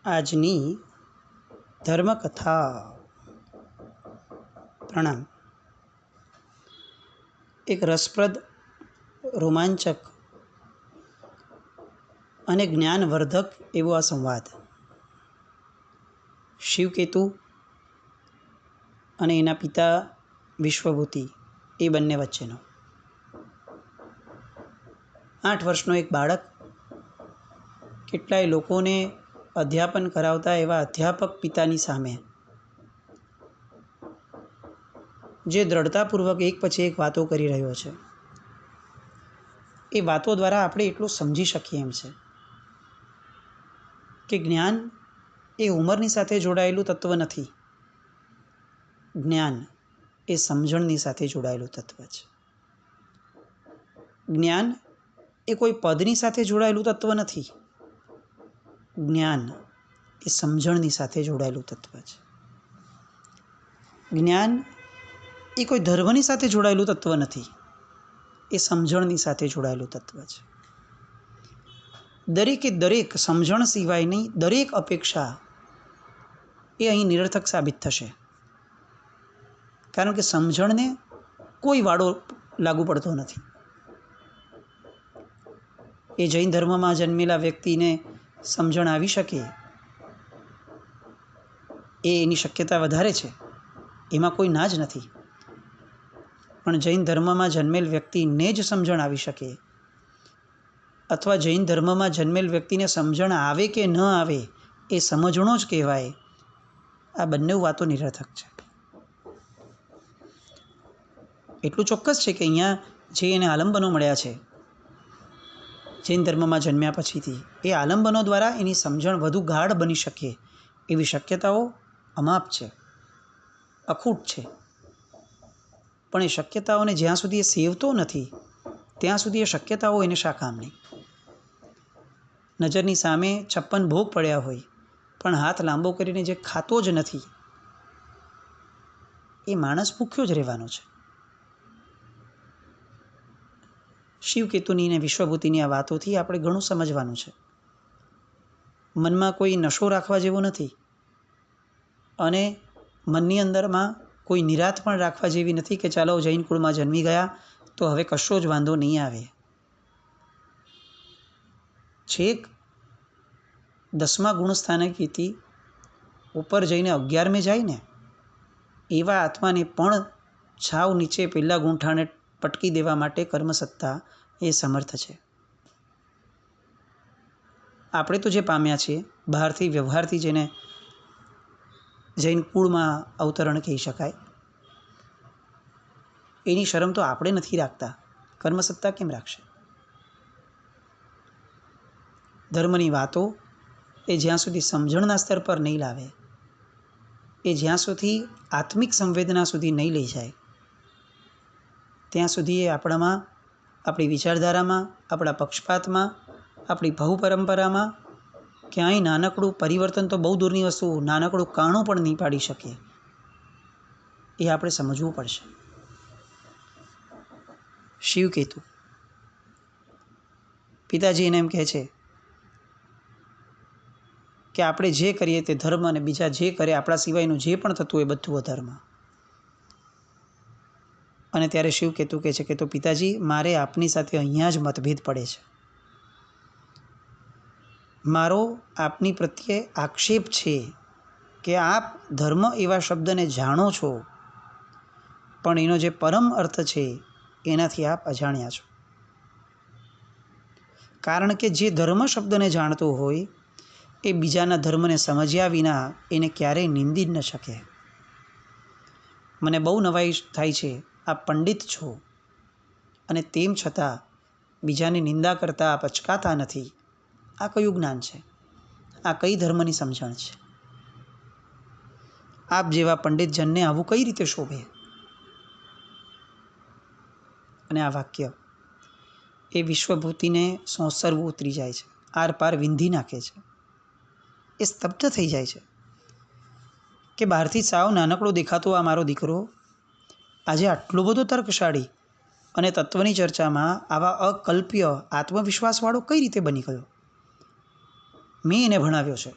આજની ધર્મકથા. પ્રણામ. એક રસપ્રદ, રોમાંચક અને જ્ઞાનવર્ધક એવો આ સંવાદ શિવકેતુ અને એના પિતા વિશ્વભૂતિ એ બંને વચ્ચેનો. 8 વર્ષનો એક બાળક કેટલાય લોકોને અધ્યાપન કરાવતા એવા અધ્યાપક પિતાની સામે જે દ્રઢતાપૂર્વક એક પછી એક વાતો કરી રહ્યો છે. એ વાતો દ્વારા આપણે એટલું સમજી શકીએ એમ છે કે જ્ઞાન એ ઉંમરની સાથે જોડાયેલું તત્વ નથી. જ્ઞાન એ સમજણની સાથે જોડાયેલું તત્વ છે. જ્ઞાન એ કોઈ પદની સાથે જોડાયેલું તત્વ નથી. જ્ઞાન એ સમજણની સાથે જોડાયેલું તત્વ છે. જ્ઞાન એ કોઈ ધર્મની સાથે જોડાયેલું તત્વ નથી. એ સમજણની સાથે જોડાયેલું તત્વ છે. દરેકે દરેક સમજણ સિવાયની દરેક અપેક્ષા એ અહીં નિરર્થક સાબિત થશે, કારણ કે સમજણને કોઈ વાળો લાગુ પડતો નથી. એ જૈન ધર્મમાં જન્મેલા વ્યક્તિને સમજણ આવી શકે એની શક્યતા વધારે છે, એમાં કોઈ ના જ નથી. પણ જૈન ધર્મમાં જન્મેલ વ્યક્તિને જ સમજણ આવી શકે અથવા જૈન ધર્મમાં જન્મેલ વ્યક્તિને સમજણ આવે કે ન આવે એ સમજણો જ કહેવાય. આ બંને વાતો નિરર્થક છે. એટલું ચોક્કસ છે કે અહીંયા જે એને આલંબનો મળ્યા છે જૈન ધર્મમાં જન્મ્યા પછીથી, એ આલંબનો દ્વારા એની સમજણ વધુ ગાઢ બની શકે એવી શક્યતાઓ અમાપ છે, અખૂટ છે. પણ એ શક્યતાઓને જ્યાં સુધી એ સેવતો નથી ત્યાં સુધી એ શક્યતાઓ એને શા કામની? નજરની સામે 56 ભોગ પડ્યા હોય પણ હાથ લાંબો કરીને જે ખાતો જ નથી, એ માણસ ભૂખ્યો જ રહેવાનો છે. શિવકેતુની અને વિશ્વભૂતિની આ વાતોથી આપણે ઘણું સમજવાનું છે. મનમાં કોઈ નશો રાખવા જેવો નથી અને મનની અંદરમાં કોઈ નિરાત પણ રાખવા જેવી નથી કે ચાલો જૈન કુળમાં જન્મી ગયા તો હવે કશો જ વાંધો નહીં આવે. છેક 10મા ગુણસ્થાનકેથી ઉપર જઈને 11મે જાય ને એવા આત્માને પણ છાવ નીચે પહેલાં ગૂંઠાણે પટકી દેવા માટે કર્મસત્તા એ સમર્થ છે. આપણે તો જે પામ્યા છીએ બહારથી વ્યવહારથી જેને જૈન કુળમાં અવતરણ કહી શકાય, એની શરમ તો આપણે નથી રાખતા. કર્મસત્તા કેમ રાખશે? ધર્મની વાતો એ જ્યાં સુધી સમજણના સ્તર પર નહીં લાવે, એ જ્યાં સુધી આત્મિક સંવેદના સુધી નહીં લઈ જાય, ત્યાં સુધી એ આપણામાં, આપણી વિચારધારામાં, આપણા પક્ષપાતમાં, આપણી ભવ પરંપરામાં ક્યાંય નાનકડું પરિવર્તન તો બહુ દૂરની વસ્તુ, નાનકડું કાણું પણ નહીં પાડી શકે. એ આપણે સમજવું પડશે. શિવકેતુ પિતાજી એને એમ કહે છે કે આપણે જે કરીએ તે ધર્મ અને બીજા જે કરે આપણા સિવાયનું જે પણ થતું એ બધું અધર્મ. અને ત્યારે શિવકેતુ કહે છે કે તો પિતાજી, મારે આપની સાથે અહીંયા જ મતભેદ પડે છે. મારો આપની પ્રત્યે આક્ષેપ છે કે આપ ધર્મ એવા શબ્દને જાણો છો પણ એનો જે પરમ અર્થ છે એનાથી આપ અજાણ્યા છો. કારણ કે જે ધર્મ શબ્દને જાણતો હોય એ બીજાના ધર્મને સમજ્યા વિના એને ક્યારેય નિંદી ન શકે. મને બહુ નવાઈ થાય છે, આપ પંડિત છો અને તેમ છતાં બીજાની નિંદા કરતાં આપ અચકાતા નથી. આ કયું જ્ઞાન છે? આ કઈ ધર્મની સમજણ છે? આપ જેવા પંડિતજનને આવું કઈ રીતે શોભે? અને આ વાક્ય એ વિશ્વભૂતિને સોંસરવું ઉતરી જાય છે, આર પાર વિંધી નાખે છે. એ સ્તબ્ધ થઈ જાય છે કે બહારથી સાવ નાનકડો દેખાતો આ મારો દીકરો આજે આટલો બધો તર્કશાળી અને તત્વની ચર્ચામાં આવા અકલ્પ્ય આત્મવિશ્વાસવાળો કઈ રીતે બની ગયો? મેં એને ભણાવ્યો છે,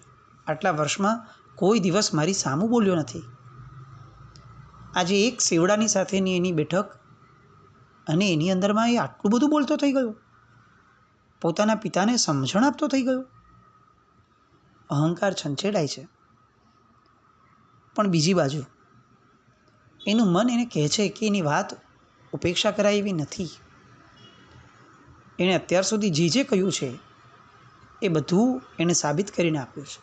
આટલા વર્ષમાં કોઈ દિવસ મારી સામું બોલ્યો નથી. આજે એક સેવડાની સાથેની એની બેઠક અને એની અંદરમાં એ આટલું બધું બોલતો થઈ ગયો, પોતાના પિતાને સમજણ આપતો થઈ ગયો. અહંકાર છંછેડાય છે. પણ બીજી બાજુ એનું મન એને કહે છે કે એની વાત ઉપેક્ષા કરાય એવી નથી. એણે અત્યાર સુધી જે જે કહ્યું છે એ બધું એણે સાબિત કરીને આપ્યું છે.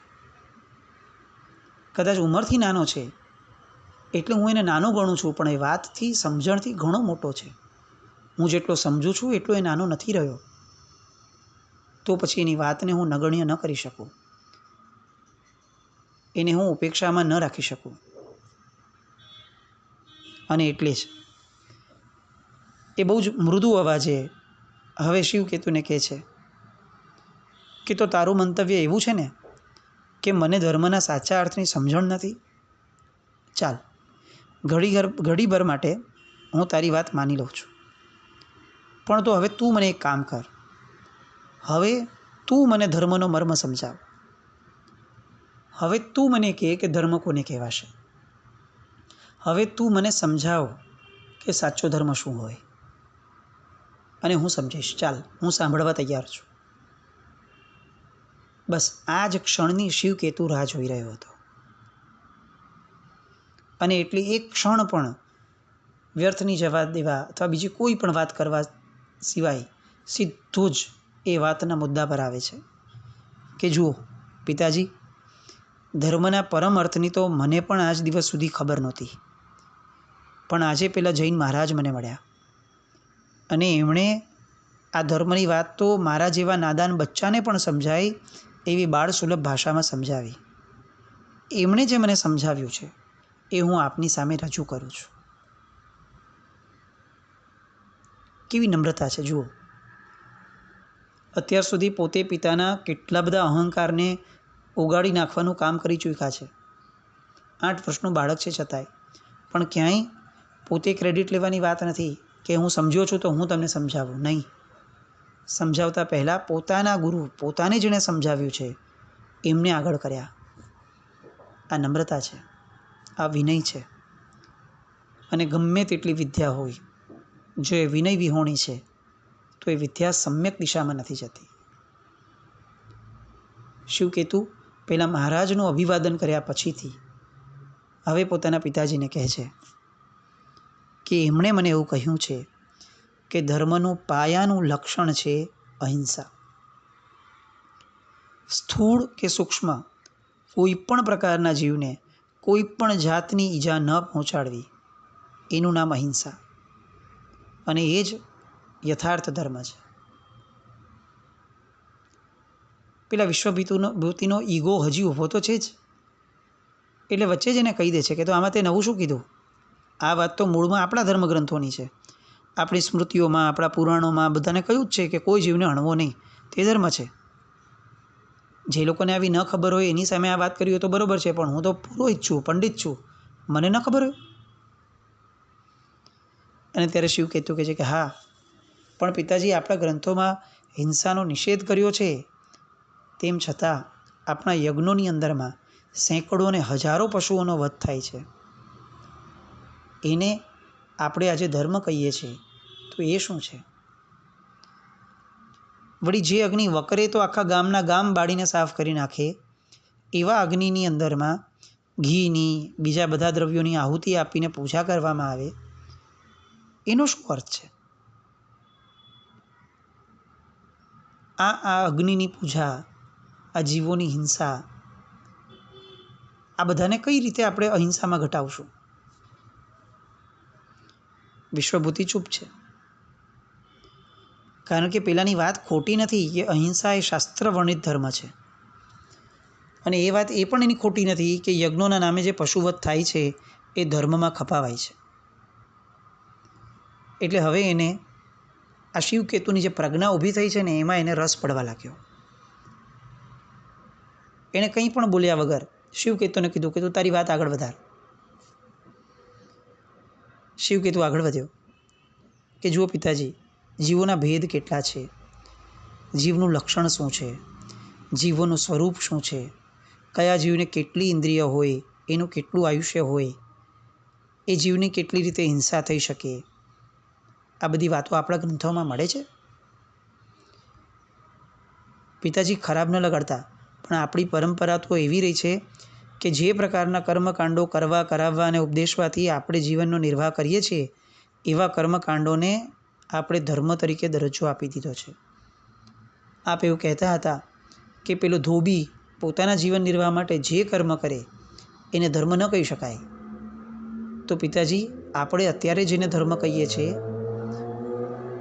કદાચ ઉંમરથી નાનો છે એટલે હું એને નાનો ગણું છું, પણ એ વાતથી સમજણથી ઘણો મોટો છે. હું જેટલો સમજું છું એટલો એ નાનો નથી રહ્યો. તો પછી એની વાતને હું નગણ્ય ન કરી શકું, એને હું ઉપેક્ષામાં ન રાખી શકું. અને એટલે જ એ બહુ જ મૃદુ અવાજે હવે શિવકેતુને કહે છે કે તો તારું મંતવ્ય એવું છે ને કે મને ધર્મના સાચા અર્થની સમજણ નથી? ચાલ, ઘડીભર માટે હું તારી વાત માની લઉં છું, પણ તો હવે તું મને એક કામ કર. હવે તું મને ધર્મનો મર્મ સમજાવ. હવે તું મને કહે કે ધર્મ કોને કહેવાશે. હવે તું મને સમજાવ કે સાચો ધર્મ શું હોય, અને હું સમજીશ. ચાલ, હું સાંભળવા તૈયાર છું. બસ આ જ ક્ષણની શિવકેતુ રાહ જોઈ રહ્યો હતો. અને એટલી એક ક્ષણ પણ વ્યર્થની જવા દેવા અથવા બીજી કોઈ પણ વાત કરવા સિવાય સીધું જ એ વાતના મુદ્દા પર આવે છે કે જુઓ પિતાજી, ધર્મના પરમ અર્થની તો મને પણ આજ દિવસ સુધી ખબર નહોતી, પણ આજે પેલા જૈન મહારાજ મને મળ્યા અને એમણે આ ધર્મની વાત તો મારા જેવા નાદાન બચ્ચાને પણ સમજાય એવી બાળ સુલભ ભાષામાં સમજાવી. એમણે જે મને સમજાવ્યું છે એ હું આપની સામે રજૂ કરું છું. કેવી નમ્રતા છે જુઓ. અત્યાર સુધી પોતે પિતાના કેટલા બધા અહંકારને ઓગાળી નાખવાનું કામ કરી ચૂક્યા છે. 8 વર્ષનું બાળક છે છતાંય. પણ ક્યાંય પોતે ક્રેડિટ લેવાની વાત નથી કે હું સમજ્યો છું તો હું તમને સમજાવું. નહીં, સમજાવતા પહેલાં પોતાના ગુરુ, પોતાને જેણે સમજાવ્યું છે એમને આગળ કર્યા. આ નમ્રતા છે, આ વિનય છે. અને ગમે તેટલી વિદ્યા હોય, જો એ વિનય વિહોણી છે તો એ વિદ્યા સમ્યક દિશામાં નથી જતી. શિવકેતુ પહેલાં મહારાજનું અભિવાદન કર્યા પછીથી હવે પોતાના પિતાજીને કહે છે કે એમણે મને એવું કહ્યું છે કે ધર્મનું પાયાનું લક્ષણ છે અહિંસા. સ્થૂળ કે સૂક્ષ્મ કોઈ પણ પ્રકારના જીવને કોઈ પણ જાતની ઈજા ન પહોંચાડવી, એનું નામ અહિંસા. અને એ જ યથાર્થ ધર્મ છે. પેલા વિશ્વભૂતિનો ઈગો હજી ઊભો તો છે જ, એટલે વચ્ચે જ એને કહી દે છે કે તો આમાં તે નવું શું કીધું? આ વાત તો મૂળમાં આપણા ધર્મગ્રંથોની છે. આપણી સ્મૃતિઓમાં, આપણા પુરાણોમાં બધાને કહ્યું જ છે કે કોઈ જીવને હણવો નહીં, તે ધર્મ છે. જે લોકોને આવી ન ખબર હોય એની સામે આ વાત કરી હોય તો બરાબર છે, પણ હું તો પુરોહિત છું, પંડિત છું, મને ન ખબર હોય. અને ત્યારે શિવકેતુ કહે છે કે હા, પણ પિતાજી આપણા ગ્રંથોમાં હિંસાનો નિષેધ કર્યો છે, તેમ છતાં આપણા યજ્ઞોની અંદરમાં સેંકડો અને હજારો પશુઓનો વધ થાય છે. એને આપણે આજે ધર્મ કહીએ છીએ તો એ શું છે? વળી જે અગ્નિ વકરે તો આખા ગામના ગામ બાળીને સાફ કરી નાખે, એવા અગ્નિની અંદરમાં ઘીની, બીજા બધા દ્રવ્યોની આહુતિ આપીને પૂજા કરવામાં આવે, એનો શું અર્થ છે? આ અગ્નિની પૂજા, આ જીવોની હિંસા, આ બધાને કઈ રીતે આપણે અહિંસામાં ઘટાડશું? વિશ્વભૂતિ ચૂપ છે. કારણ કે પેલાની વાત ખોટી નથી કે અહિંસા એ શાસ્ત્ર વર્ણિત ધર્મ છે. અને એ વાત એ પણ એની ખોટી નથી કે યજ્ઞોના નામે જે પશુવધ થાય છે એ ધર્મમાં ખપાવાય છે. એટલે હવે એને આ શિવકેતુની જે પ્રજ્ઞા ઊભી થઈ છે ને એમાં એને રસ પડવા લાગ્યો. એણે કંઈ પણ બોલ્યા વગર શિવકેતુને કીધું કે તું તારી વાત આગળ વધાર. શિવકેતુ આગળ વધ્યો કે જુઓ પિતાજી, જીવોના ભેદ કેટલા છે, જીવનું લક્ષણ શું છે, જીવોનું સ્વરૂપ શું છે, કયા જીવને કેટલી ઇન્દ્રિય હોય, એનું કેટલું આયુષ્ય હોય, એ જીવની કેટલી રીતે હિંસા થઈ શકે, આ બધી વાતો આપણા ગ્રંથોમાં મળે છે. પિતાજી ખરાબ ન લગાડતા, પણ આપણી પરંપરા તો એવી રહી છે કે જે પ્રકારના કર્મકાંડો કરાવવા અને ઉપદેશવાથી આપણે જીવનનો નિર્વાહ કરીએ છીએ, એવા કર્મકાંડોને આપણે ધર્મ તરીકે દરજ્જો આપી દીધો છે. આપ એવું કહેતા હતા કે પેલો ધોબી પોતાના જીવન નિર્વાહ માટે જે કર્મ કરે એને ધર્મ ન કહી શકાય. તો પિતાજી, આપણે અત્યારે જેને ધર્મ કહીએ છીએ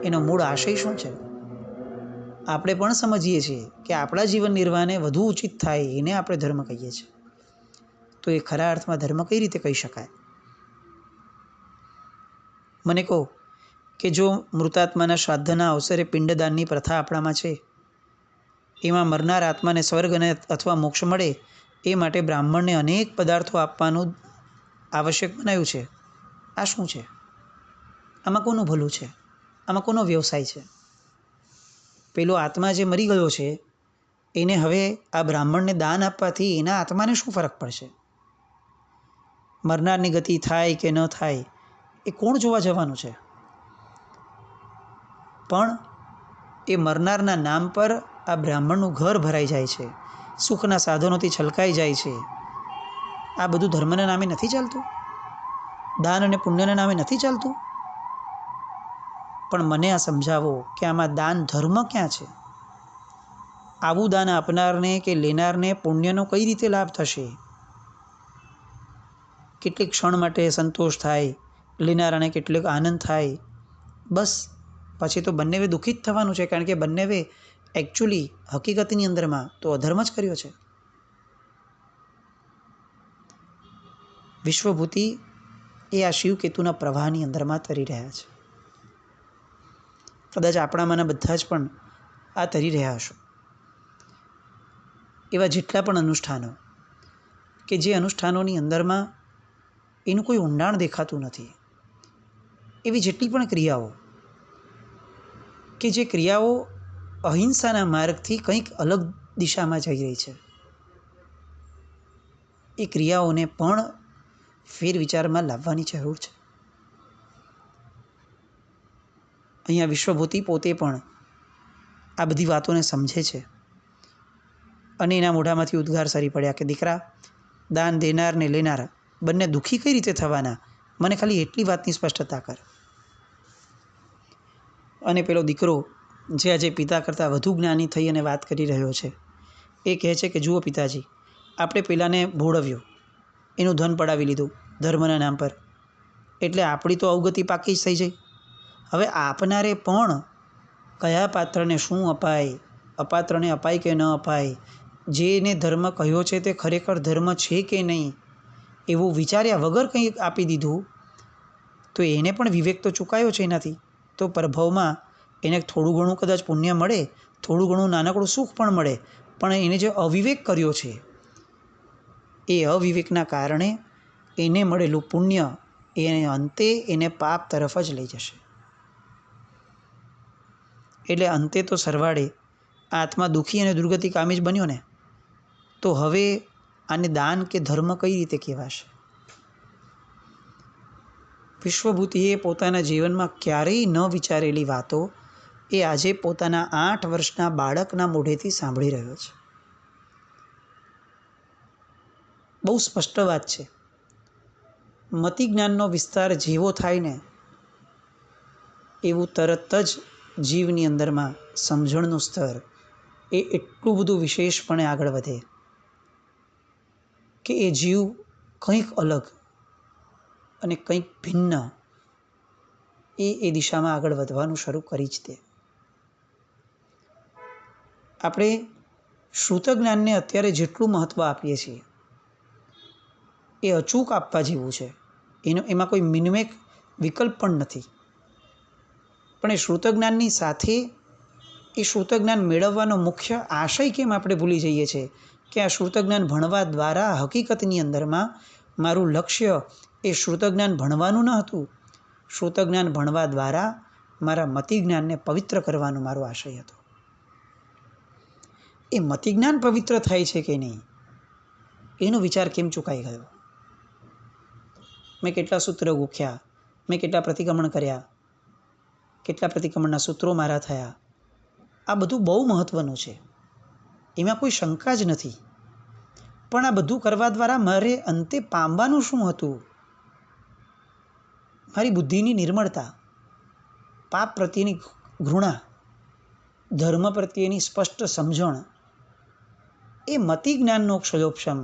એનો મૂળ આશય શું છે? આપણે પણ સમજીએ છીએ કે આપણા જીવન નિર્વાહને વધુ ઉચિત થાય એને આપણે ધર્મ કહીએ છીએ. તો એ ખરા અર્થમાં ધર્મ કઈ રીતે કહી શકાય? મને કહો કે જો મૃતાત્માના શ્રાદ્ધના અવસરે પિંડદાનની પ્રથા આપણામાં છે, એમાં મરનાર આત્માને સ્વર્ગ અને અથવા મોક્ષ મળે એ માટે બ્રાહ્મણને અનેક પદાર્થો આપવાનું આવશ્યક બનાવ્યું છે. આ શું છે? આમાં કોનું ભલું છે? આમાં કોનો વ્યવસાય છે? પેલો આત્મા જે મરી ગયો છે એને હવે આ બ્રાહ્મણને દાન આપવાથી એના આત્માને શું ફરક પડશે? મરનારની ગતિ થાય કે ન થાય એ કોણ જોવા જવાનું છે? પણ એ મરનારના નામ પર આ બ્રાહ્મણનું ઘર ભરાઈ જાય છે, સુખના સાધનોથી છલકાઈ જાય છે. આ બધું ધર્મના નામે નથી ચાલતું? દાન અને પુણ્યના નામે નથી ચાલતું? પણ મને આ સમજાવો કે આમાં દાન ધર્મ ક્યાં છે? આવું દાન આપનારને કે લેનારને પુણ્યનો કઈ રીતે લાભ થશે? કેટલીક ક્ષણ માટે સંતોષ થાય, લેનારાને કેટલીક આનંદ થાય, બસ પછી તો બંનેવે દુઃખી જ થવાનું છે, કારણ કે બંનેવે એકચ્યુઅલી હકીકતની અંદરમાં તો અધર્મ જ કર્યો છે. વિશ્વભૂતિ એ આ શિવકેતુના પ્રવાહની અંદરમાં તરી રહ્યા છે. કદાચ આપણામાંના બધા જ પણ આ તરી રહ્યા હશો. એવા જેટલા પણ અનુષ્ઠાનો કે જે અનુષ્ઠાનોની અંદરમાં એનું કોઈ ઊંડાણ દેખાતું નથી, એવી જેટલી પણ ક્રિયાઓ કે જે ક્રિયાઓ અહિંસાના માર્ગથી કંઈક અલગ દિશામાં જઈ રહી છે, એ ક્રિયાઓને પણ ફેરવિચારમાં લાવવાની જરૂર છે. અહીંયા વિશ્વભૂતિ પોતે પણ આ બધી વાતોને સમજે છે અને એના મોઢામાંથી ઉદ્ગાર સરી પડ્યા કે દીકરા, દાન દેનાર ને લેનાર બંને દુઃખી કઈ રીતે થવાના? મને ખાલી એટલી વાતની સ્પષ્ટતા કર. અને પેલો દીકરો જે આજે પિતા કરતાં વધુ જ્ઞાની થઈ અને વાત કરી રહ્યો છે, એ કહે છે કે જુઓ પિતાજી, આપણે પેલાને ભોળવ્યો, એનું ધન પડાવી લીધું ધર્મના નામ પર, એટલે આપણી તો અવગતિ પાકી જ થઈ જાય. હવે આપનારે પણ કયા પાત્રને શું અપાય, અપાત્રને અપાય કે ન અપાય, જેને ધર્મ કહ્યો છે તે ખરેખર ધર્મ છે કે નહીં, એવું વિચાર્યા વગર કંઈ આપી દીધું, તો એને પણ વિવેક તો ચૂકાયો છે એનાથી. તો પ્રભવમાં એને થોડું ઘણું કદાચ પુણ્ય મળે, થોડું ઘણું નાનકડું સુખ પણ મળે, પણ એને જે અવિવેક કર્યો છે એ અવિવેકના કારણે એને મળેલું પુણ્ય એને અંતે એને પાપ તરફ જ લઈ જશે. એટલે અંતે તો સરવાળે આત્મા દુઃખી અને દુર્ગતિ કામી જ બન્યો ને. તો હવે આને દાન કે ધર્મ કઈ રીતે કહેવાશે? વિશ્વભૂતિએ પોતાના જીવનમાં ક્યારેય ન વિચારેલી વાતો એ આજે પોતાના 8 વર્ષના બાળકના મોઢેથી સાંભળી રહ્યો છે. બહુ સ્પષ્ટ વાત છે. મતિજ્ઞાનનો વિસ્તાર જેવો થાય ને એવું તરત જ જીવની અંદરમાં સમજણનું સ્તર એ એટલું બધું વિશેષપણે આગળ વધે કે એ જીવ કંઈક અલગ અને કંઈક ભિન્ન એ દિશામાં આગળ વધવાનું શરૂ કરી જ દે. આપણે શ્રુત જ્ઞાનને અત્યારે જેટલું મહત્ત્વ આપીએ છીએ એ અચૂક આપવા જેવું છે. એમાં કોઈ મિનમેક વિકલ્પ પણ નથી. પણ એ શ્રુત જ્ઞાનની સાથે એ શ્રુત જ્ઞાન મેળવવાનો મુખ્ય આશય કેમ આપણે ભૂલી જઈએ છીએ કે આ શ્રુત જ્ઞાન ભણવા દ્વારા હકીકતની અંદરમાં મારું લક્ષ્ય એ શ્રુત જ્ઞાન ભણવાનું ન હતું. શ્રુત જ્ઞાન ભણવા દ્વારા મારા મતિજ્ઞાનને પવિત્ર કરવાનો મારો આશય હતો. એ મતિજ્ઞાન પવિત્ર થાય છે કે નહીં એનો વિચાર કેમ ચૂકાઈ ગયો? મેં કેટલા સૂત્ર ગોખ્યા, મેં કેટલા પ્રતિક્રમણ કર્યા, કેટલા પ્રતિક્રમણના સૂત્રો મારા થયા. આ બધું બહુ મહત્ત્વનું છે, એમાં કોઈ શંકા જ નથી. પણ આ બધું કરવા દ્વારા મારે અંતે પામવાનું શું હતું? મારી બુદ્ધિની નિર્મળતા, પાપ પ્રત્યેની ઘૃણા, ધર્મ પ્રત્યેની સ્પષ્ટ સમજણ, એ મતિ જ્ઞાનનો ક્ષયોપશમ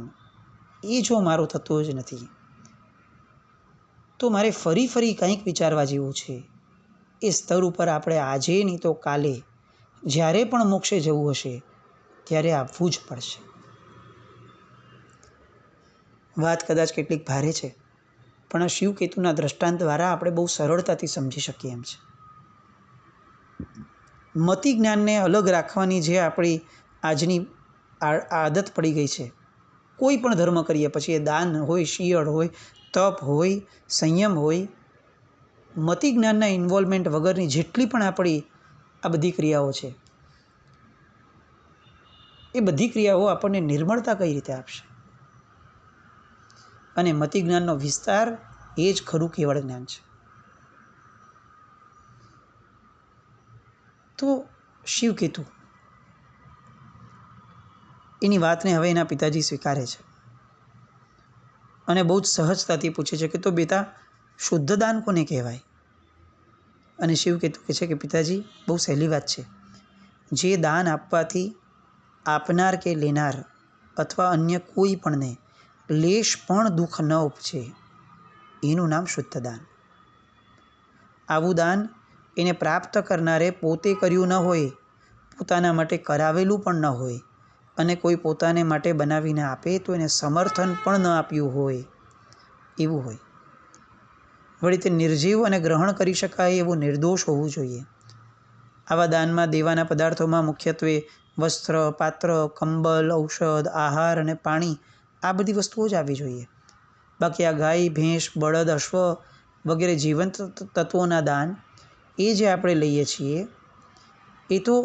એ જો મારો થતો જ નથી, તો મારે ફરી ફરી કંઈક વિચારવા જેવું છે. એ સ્તર ઉપર આપણે આજે નહીં તો કાલે જ્યારે પણ મોક્ષે જવું હશે ત્યારે આવવું જ પડશે. વાત કદાચ કેટલીક ભારે છે, પણ આ શિવકેતુના દ્રષ્ટાંત દ્વારા આપણે બહુ સરળતાથી સમજી શકીએ એમ છે. મતિ જ્ઞાનને અલગ રાખવાની જે આપણી આજની આદત પડી ગઈ છે, કોઈ પણ ધર્મ કરીએ પછી એ દાન હોય, શિયળ હોય, તપ હોય, સંયમ હોય, મતિ જ્ઞાનના ઇન્વોલ્વમેન્ટ વગરની જેટલી પણ આપણી આ બધી ક્રિયાઓ છે, એ બધી ક્રિયાઓ આપણને નિર્મળતા કઈ રીતે આપશે? અને મતિ જ્ઞાનનો વિસ્તાર એ જ ખરું કેવળ જ્ઞાન છે. તો શિવકેતુ એની વાતને હવે એના પિતાજી સ્વીકારે છે અને બહુ જ સહજતાથી પૂછે છે કે તો બેટા, શુદ્ધ દાન કોને કહેવાય? અને શિવકેતુ કહે છે કે પિતાજી, બહુ સહેલી વાત છે. જે દાન આપવાથી આપનાર કે લેનાર અથવા અન્ય કોઈ પણને લેશ પણ દુઃખ ન ઉપજે, એનું નામ શુદ્ધ દાન. આવું દાન એને પ્રાપ્ત કરનારે પોતે કર્યું ન હોય, પોતાના માટે કરાવેલું પણ ન હોય, અને કોઈ પોતાને માટે બનાવીને આપે તો એને સમર્થન પણ ન આપ્યું હોય, એવું હોય. વળી તે નિર્જીવ અને ગ્રહણ કરી શકાય એવું નિર્દોષ હોવું જોઈએ. આવા દાનમાં દેવાના પદાર્થોમાં મુખ્યત્વે વસ્ત્ર, પાત્ર, કંબલ, ઔષધ, આહાર અને પાણી, આ બધી વસ્તુઓ જ આવવી જોઈએ. બાકી આ ગાય, ભેંસ, બળદ, અશ્વ વગેરે જીવંત તત્વોના દાન એ જે આપણે લઈએ છીએ, એ તો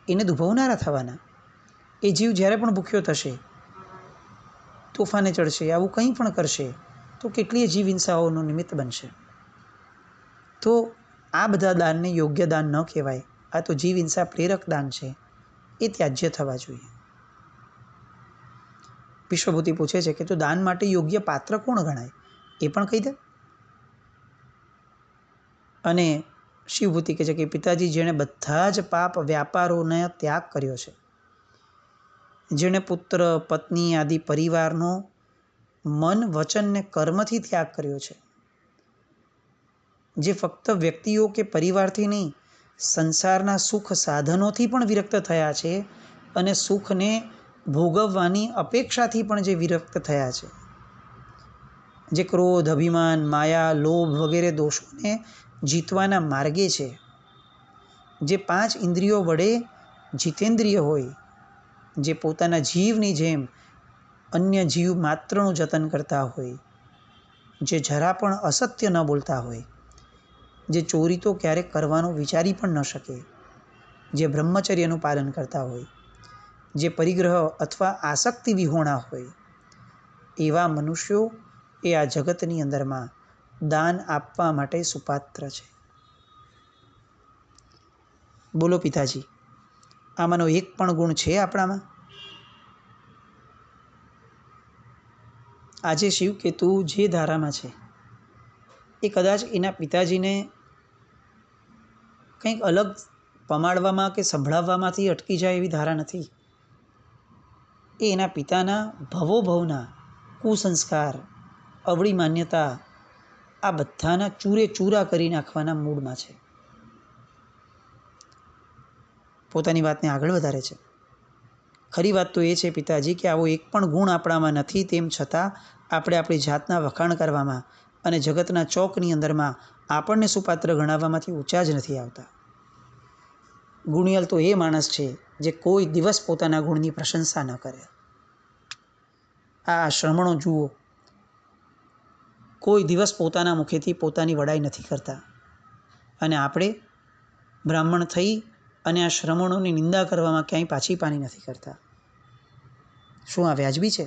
એને દુભવનારા થવાના. એ જીવ જ્યારે પણ ભૂખ્યો થશે, તોફાને ચડશે, આવું કંઈ પણ કરશે, તો કેટલીય જીવ હિંસાઓનું નિમિત્ત બનશે. તો આ બધા દાનને યોગ્ય દાન ન કહેવાય. આ તો જીવ હિંસા પ્રેરક દાન છે, એ ત્યાજ્ય થવા જોઈએ. વિશ્વભૂતિ પૂછે છે કે તો દાન માટે યોગ્ય પાત્ર કોણ ગણાય? એ પણ કહી દે. અને શિવભૂતિ કહે છે કે પિતાજી, જેણે બધા જ પાપ વ્યાપારોને ત્યાગ કર્યો છે, જેણે પુત્ર, પત્ની આદિ પરિવારનો મન, વચન ને કર્મથી ત્યાગ કર્યો છે, જે ફક્ત વ્યક્તિઓ કે પરિવારથી નહીં, સંસારના સુખ સાધનોથી પણ વિરક્ત થયા છે, અને સુખને ભોગવવાની અપેક્ષાથી પણ જે વિરક્ત થયા છે, જે ક્રોધ, અભિમાન, માયા, લોભ વગેરે દોષોને જીતવાના માર્ગે છે, જે 5 ઇન્દ્રિયો વડે જીતેન્દ્રિય હોય, જે પોતાના જીવની જેમ અન્ય જીવ માત્રનું જતન કરતા હોય, જે જરા પણ અસત્ય ન બોલતા હોય, જે ચોરી તો ક્યારેક કરવાનું વિચારી પણ ન શકે, જે બ્રહ્મચર્યનું પાલન કરતા હોય, જે પરિગ્રહ અથવા આસક્તિ વિહોણા હોય, એવા મનુષ્યો એ આ જગતની અંદરમાં દાન આપવા માટે સુપાત્ર છે. બોલો પિતાજી, આમાંનો એક પણ ગુણ છે આપણામાં? આજે શિવકેતુ જે ધારામાં છે, એ કદાચ એના પિતાજીને કંઈક અલગ પમાડવામાં કે સંભળાવવામાંથી અટકી જાય એવી ધારા નથી. એ એના પિતાના ભવોભવના કુસંસ્કાર, અવળી માન્યતા, આ બધાના ચૂરે ચૂરા કરી નાખવાના મૂડમાં છે. પોતાની વાતને આગળ વધારે છે. ખરી વાત તો એ છે પિતાજી કે આવો એક પણ ગુણ આપણામાં નથી, તેમ છતાં આપણે આપણી જાતના વખાણ કરવામાં અને જગતના ચોકની અંદરમાં આપણને સુપાત્ર ગણાવવામાંથી ઊંચા જ નથી આવતા. ગુણિયલ તો એ માણસ છે જે કોઈ દિવસ પોતાના ગુણની પ્રશંસા ન કરે. આ શ્રમણો જુઓ, કોઈ દિવસ પોતાના મુખેથી પોતાની વડાઈ નથી કરતા, અને આપણે બ્રાહ્મણ થઈ અને આ શ્રમણોની નિંદા કરવામાં ક્યાંય પાછી પાની નથી કરતા. શું આ વ્યાજબી છે?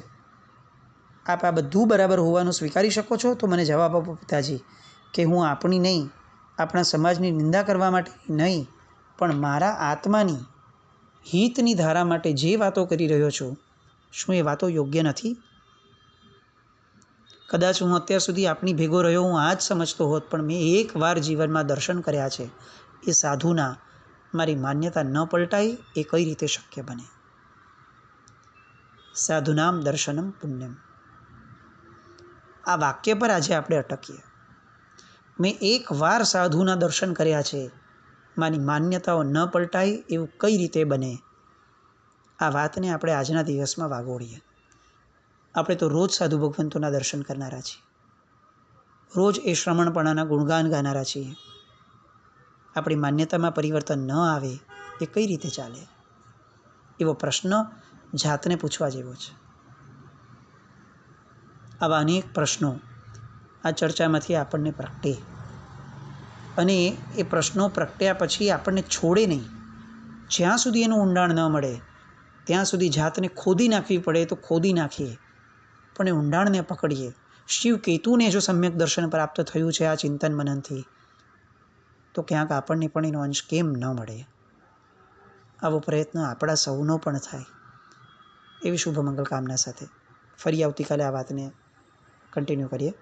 આપ આ બધું બરાબર હોવાનું સ્વીકારી શકો છો? તો મને જવાબ આપો પિતાજી કે હું આપણી નહીં, આપણા સમાજની નિંદા કરવા માટે નહીં, પણ મારા આત્માની હિતની ધારા માટે જે વાતો કરી રહ્યો છું, શું એ વાતો યોગ્ય નથી? કદાચ હું અત્યાર સુધી આપની ભેગો રહ્યો, હું આ જ સમજતો હોત, પણ મેં એકવાર જીવનમાં દર્શન કર્યા છે એ સાધુના, મારી માન્યતા ન પલટાય એ કઈ રીતે શક્ય બને? સાધુનામ દર્શનમ પુણ્યમ. આ વાક્ય પર આજે આપણે અટકીએ. મેં એકવાર સાધુના દર્શન કર્યા છે, મારી માન્યતાઓ ન પલટાય એવું કઈ રીતે બને? આ વાતને આપણે આજના દિવસમાં વાગોળીએ. આપણે તો રોજ સાધુ ભગવંતોના દર્શન કરનારા છીએ, રોજ એ શ્રમણપણાના ગુણગાન ગાનારા છીએ. આપણી માન્યતામાં પરિવર્તન ન આવે એ કઈ રીતે ચાલે? એવો પ્રશ્ન જાતને પૂછવા જેવો છે. આવા અનેક પ્રશ્નો આ ચર્ચામાંથી આપણને પ્રગટે, અને એ પ્રશ્નો પ્રગટ્યા પછી આપણને છોડે નહીં. જ્યાં સુધી એનું ઊંડાણ ન મળે ત્યાં સુધી જાતને ખોદી નાખવી પડે તો ખોદી નાખીએ, પણ એ ઊંડાણને પકડીએ. શિવ કેતુને જો સમ્યક દર્શન પ્રાપ્ત થયું છે આ ચિંતન મનનથી, તો ક્યાંક આપણને પણ એનો અંશ કેમ ન મળે? આવો પ્રયત્ન આપણા સૌનો પણ થાય એવી શુભ મંગલ કામના સાથે ફરી આવતીકાલે આ વાતને કન્ટિન્યુ કરીએ.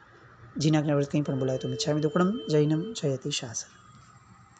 જીના જ્ઞાવૃત કંઈ પણ બોલાય તો મિચ્છામિ દુક્કડમ. જૈનમ જયતિ શાસન.